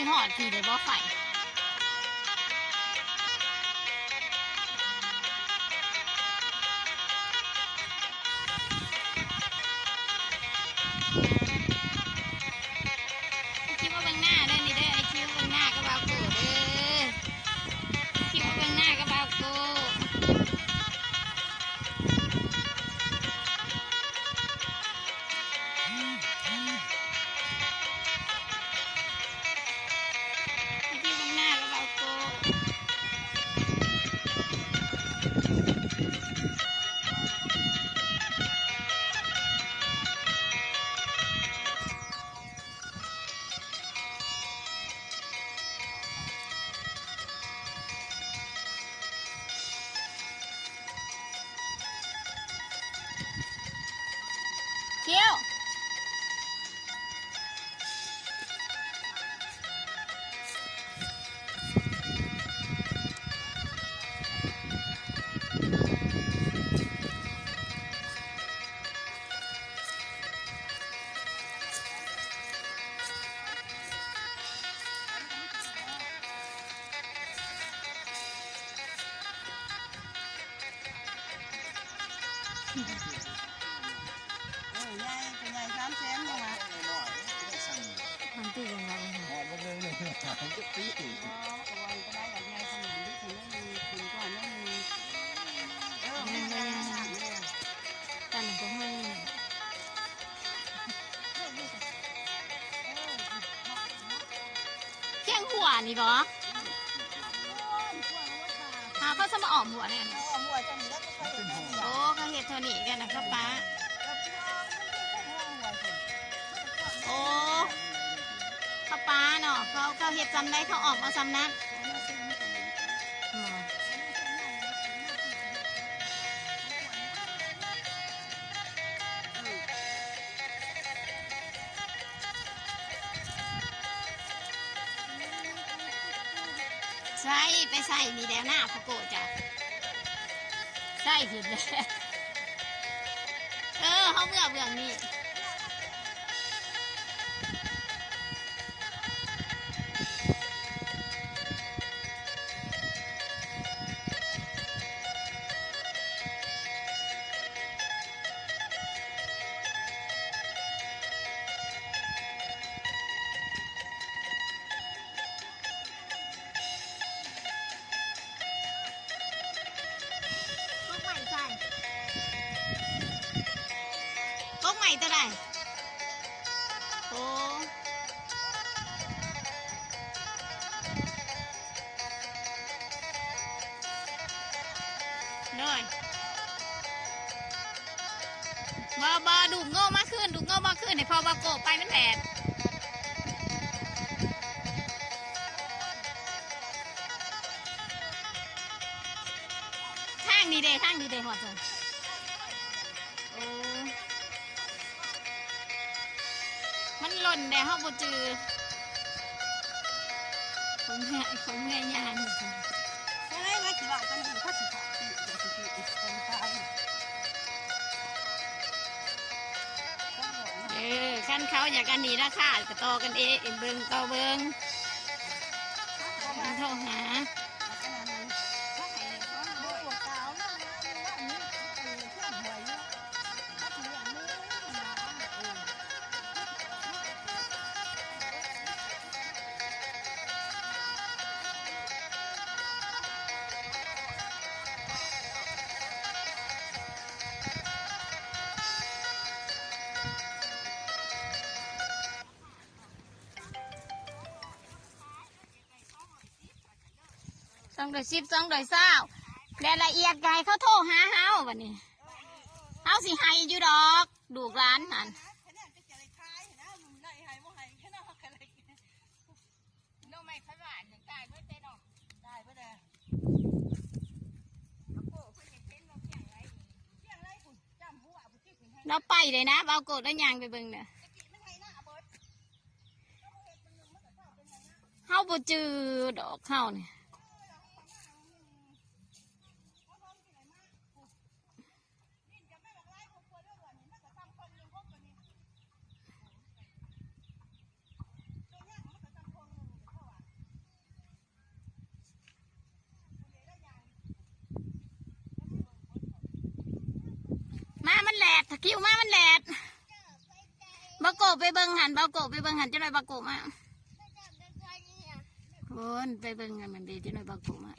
หอดทีเลยบ่ไฟคิดว่าเบื้องหน้าเด้อนี่เด้อไอคิดว่าเบื้องหน้าก็เบาโกเด้อคิดว่าเบื้องหน้าก็เบาโกเที่ยวมันตียังไงหอมมาเลยเนี่ยหอมจะปีก็วันก็ได้แบบไงขนมที่ถึงไม่มีถึงก่อนไม่มีไม่แต่หนูก็ไม่เที่ยงหัวนี่บ่เขาจะมาออกหัวเนี่ยโอ้เขาเห็ดเท่านี้กันนะครับป้าโอ้ข้าวปลาเนาะเขาเห็ดจำได้เขาออกมาจำนั้นใช่ไปใส่มีแดวหน้าพะโกจ้ะใช่ผิดเลยเขาเบื่อนี่ก๊กใหม่ตัวใดโอ้เลยบอดูโง่มากขึ้นดูโง่มากขึ้นให้พอบาโกไปมันแผดข้างดีเดย์หอดเลยโอ้มันหล่นแดดห้องบูจือผมแม่ยานใช่ไหมว่าสิว่ากันอยู่ข้อสิขาขั้นเขาอยากกันหนีราคาก็ต่อกันเองเบิ่งต่อเบิ่งโทรหา210 220รายละเอียดไกเขาโทรหาเฮาวันนี้เฮาสิให้อยู่ดอกดูร้านนั่นเราไปเลยนะเบาโกดแล้วยางไปเบิ่งเนี่ยเฮาบ่จือดอกเฮาเนี่ย มามันแหลดถ้าคิวมามันแหลดบาโกไปเบิ่งหันบาโกไปเบิ่งหันจะหน่อยบาโกมาโอนไปเบิ่งกันมันดีจะหน่อยบาโกมา